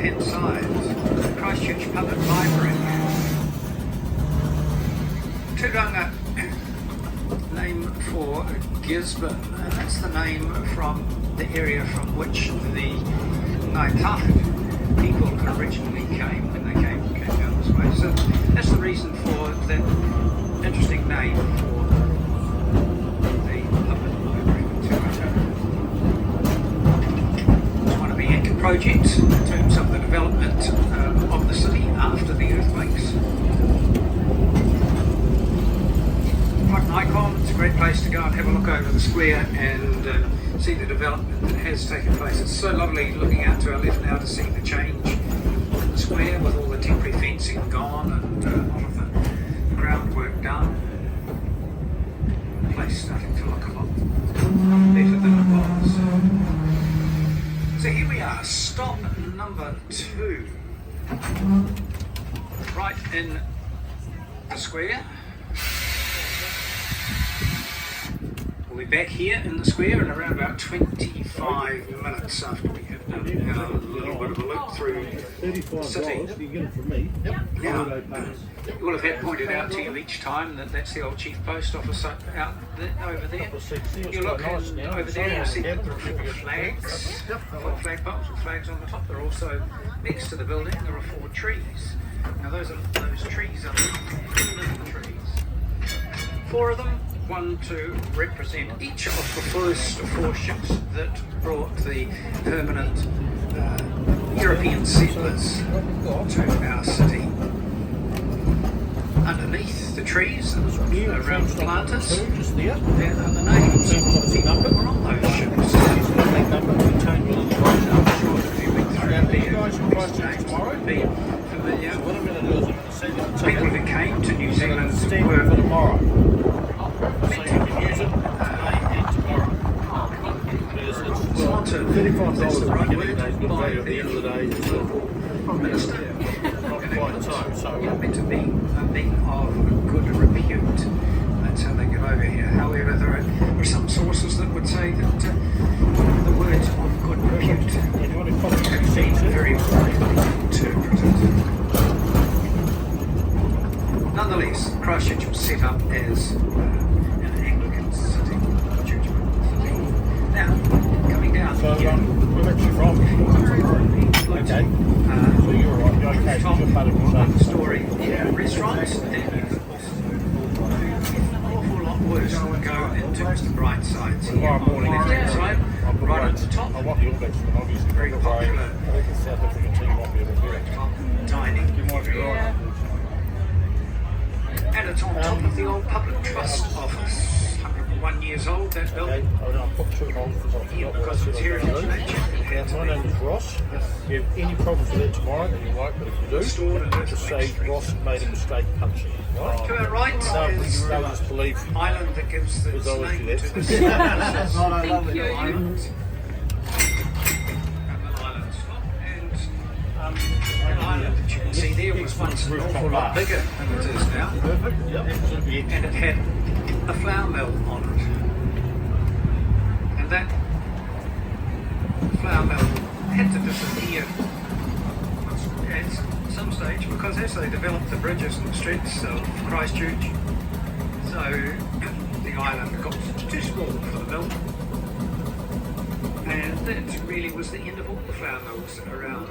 right-hand side, Christchurch Public Library. Turanga, name for Gisborne, and that's the name from the area from which the Ngāi people originally came when they came down this way. So that's the reason for that interesting name for the public library in Turanga. It's one of the anchor projects in terms of the development of the city after the earthquakes. Quite an icon. It's a great place to go and have a look over the square and see the development that has taken place. It's so lovely looking out to our left now to see the change in the square with all the temporary fencing gone and all of the groundwork done. The place starting to look a lot better than it was. So here we are, stop number 2. Right in the square. We'll be back here in the square in around about 25 minutes after we have done a little bit of a look through the city. Now, you will have had pointed out to you each time that that's the old chief post office out there, over there. You look over there and you see that there are 4 flags, 4 flagpoles with flags on the top. They're also next to the building. There are 4 trees. Now those trees are living trees. 4 of them. 1 to represent each of the first 4 ships that brought the permanent European settlers to our city. Underneath the trees around the planters, there are the names of the people that were on those ships. I'm sure if you went through there, these names would be familiar. People who came to New Zealand were $35 that's the right word by the Minister. Meant to be a being of good repute. That's how they get over here. However, there are some sources that would say that the words of good repute have been very widely interpreted. Nonetheless, Christchurch was set up as an Anglican city, church city. Now, coming down here, where are you from? Okay. So you're right. You're okay. Top You're part of the story restaurants, then you could also do an awful lot worse than go into the bright sides here on the left-hand side, right at the top. I want the All Blacks, but obviously Very popular. I think the South African team might be able to do it. Dining. You might be right. And it's on top of the old Public Trust Office. 101 years old, that building. Okay, I'll put 2 holes Because it's heritage nature. My name is Ross. If you have any problems with that tomorrow, then you won't, but if you do, just say Ross made a mistake punching. Right? To our right is they'll just believe island that gives the name to the city. I love it. Island. And an island that you can see there was once an awful lot bigger than it is now. And it had a flour mill on it. And that flour mill had to disappear at some stage because as they developed the bridges and the streets of Christchurch, so the island got too small for the mill. And that really was the end of all the flour mills around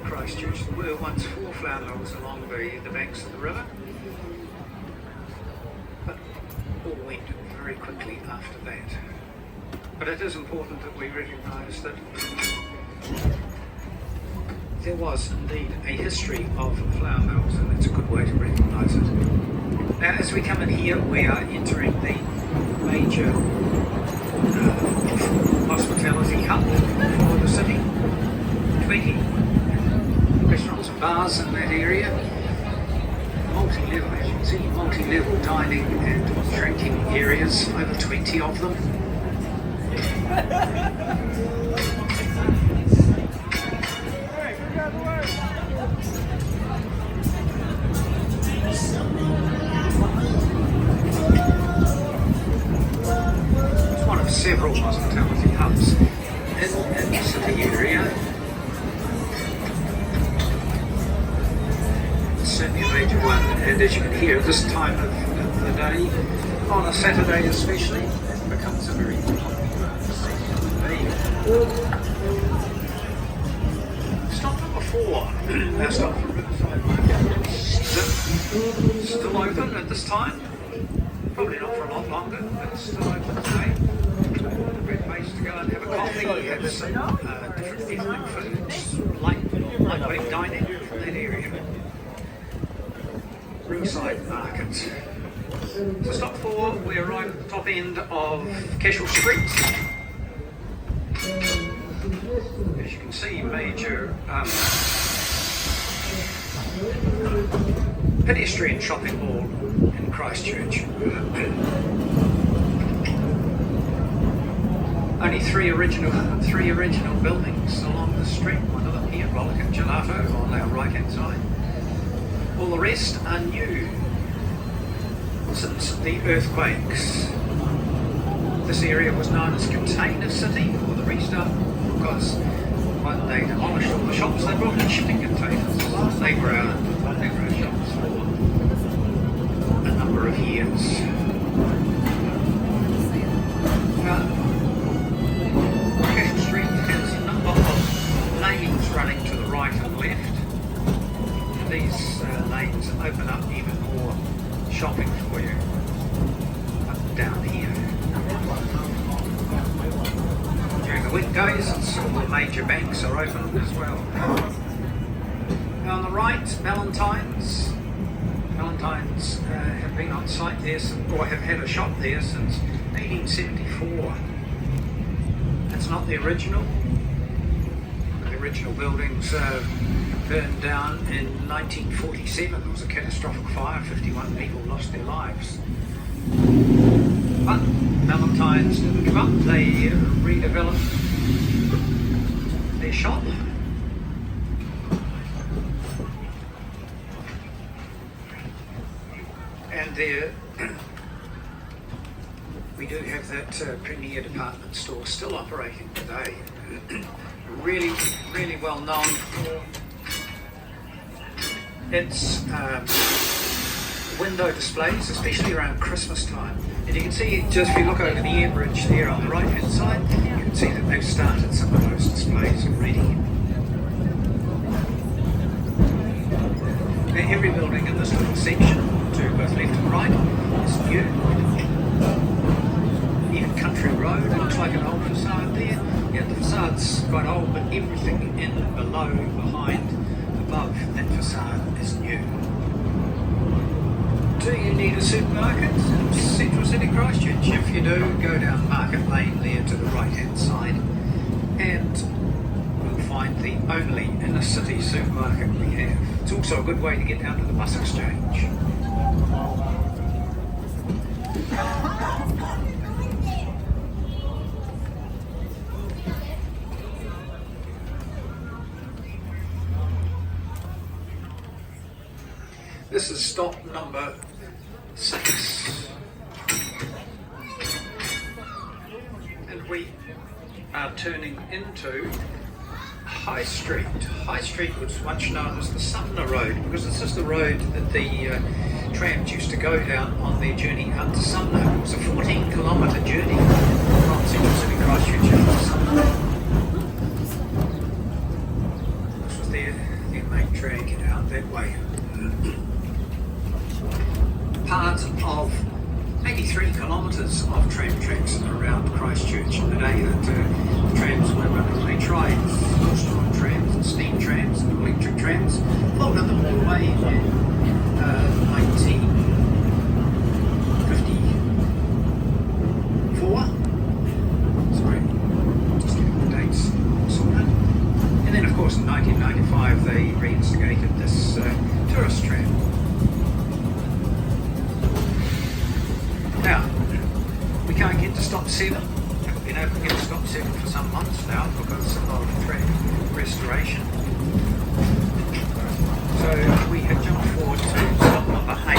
Christchurch. There were once 4 flour mills along the banks of the river, but all went very quickly after that. But it is important that we recognise that there was indeed a history of flour mills, and it's a good way to recognise it. Now, as we come in here, we are entering the major hospitality hub for the city. 20 restaurants and bars in that area. Multi-level, as you can see, multi-level dining and drinking areas, over 20 of them. It's one of several hospitality hubs in the city area. as you can hear, this time of the day, on a Saturday especially, it becomes a very popular scene to be. Stop number 4. Now stop for Riverside Market. Still open at this time. Probably not for a lot longer, but it's still open today. A great place to go and have a coffee, have some different ethnic foods, lightweight dining from that area. Riverside Market. So stop 4, we're right at the top end of Cashel Street. As you can see, major pedestrian shopping mall in Christchurch. Only three original buildings along the street. One of them here, Rollick and Gelato, on our right hand side. All the rest are new since the earthquakes. This area was known as Container City for the restart because when they demolished all the shops, they brought in shipping containers. They were our shops for a number of years. Cashel Street has a number of lanes running to the right and left. And these lanes open up even more shopping for you up and down here. During the weekdays, all the major banks are open as well. Now on the right, Valentines. Valentines have been on site there, or have had a shop there since 1874. That's not the original. The original buildings burned down in 1947. There was a catastrophic fire, 51 people lost their lives. But Valentines didn't give up, they redeveloped their shop. And there we do have that premier department store still operating today. Really well known for its window displays, especially around Christmas time. And you can see, just if you look over the air bridge there on the right hand side, you can see that they've started some of those displays already. Now, every building in this little section, to both left and right, is new. Even Country Road, it looks like an old facade there. Yeah, the facade's quite old, but everything in, below, behind, above that facade is new. Do you need a supermarket in Central City Christchurch? If you do, go down Market Lane there to the right hand side and you'll find the only inner city supermarket we have. It's also a good way to get down to the bus exchange. This is stop number 6. And we are turning into High Street. High Street was once known as the Sumner Road because this is the road that the trams used to go down on their journey up to Sumner. It was a 14-kilometre journey from Central City Christchurch up to Sumner. This was their main drag out that way. Part of 83 kilometres of tram tracks around Christchurch in the day that the trams were running. They tried horse-drawn trams and steam trams and electric trams, folded them all away in 1954. Sorry, just getting the dates sorted. And then, of course, in 1995 they reinstigated this tourist tram. Now, we can't get to stop 7. Haven't been able to get to stop 7 for some months now because of track restoration. So we have jumped forward to stop number 8.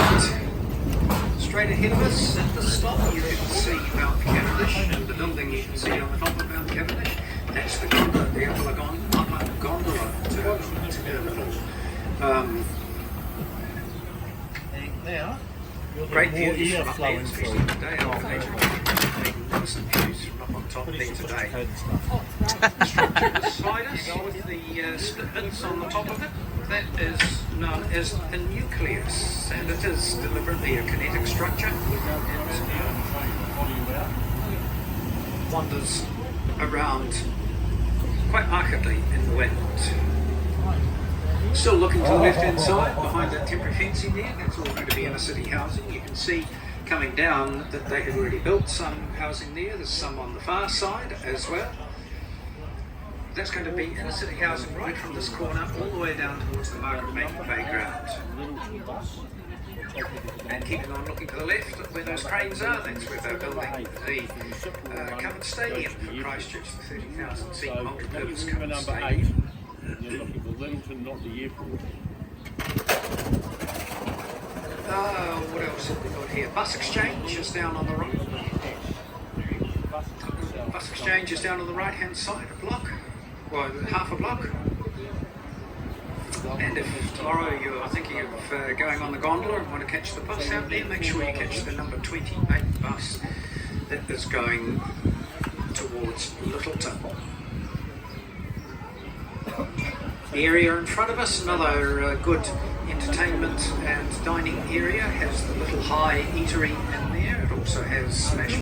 Straight ahead of us at the stop you can see Mount Cavendish, and the building you can see on the top of Mount Cavendish, that's the gondola, the upper gondola terminal. Now, you'll Great get more views air from up there, flowing especially through. today. Magnificent views from up on top there today. Sophisticated stuff. Structure beside us with the split bits on the top of it, that is known as the nucleus, and it is deliberately a kinetic structure. It wanders around quite markedly in the wind. Still looking to the left hand side behind that temporary fencing there, that's all going to be inner city housing. You can see coming down that they have already built some housing there. There's some on the far side as well. That's going to be inner city housing right from this corner all the way down towards the Margaret Maiden Playground. And keeping on looking to the left where those cranes are, that's where they're building the covered stadium for Christchurch, the 30,000 seat multi-purpose covered Number stadium. 8, you're looking for Littleton, not the airport. What else have we got here? Bus exchange is down on the right. Bus exchange is down on the right hand side, a block. Well, half a block. And if tomorrow you're thinking of going on the gondola and want to catch the bus out there, make sure you catch the number 28 bus that is going towards Littleton. The area in front of us, another good entertainment and dining area, has the little high eatery in there. It also has smash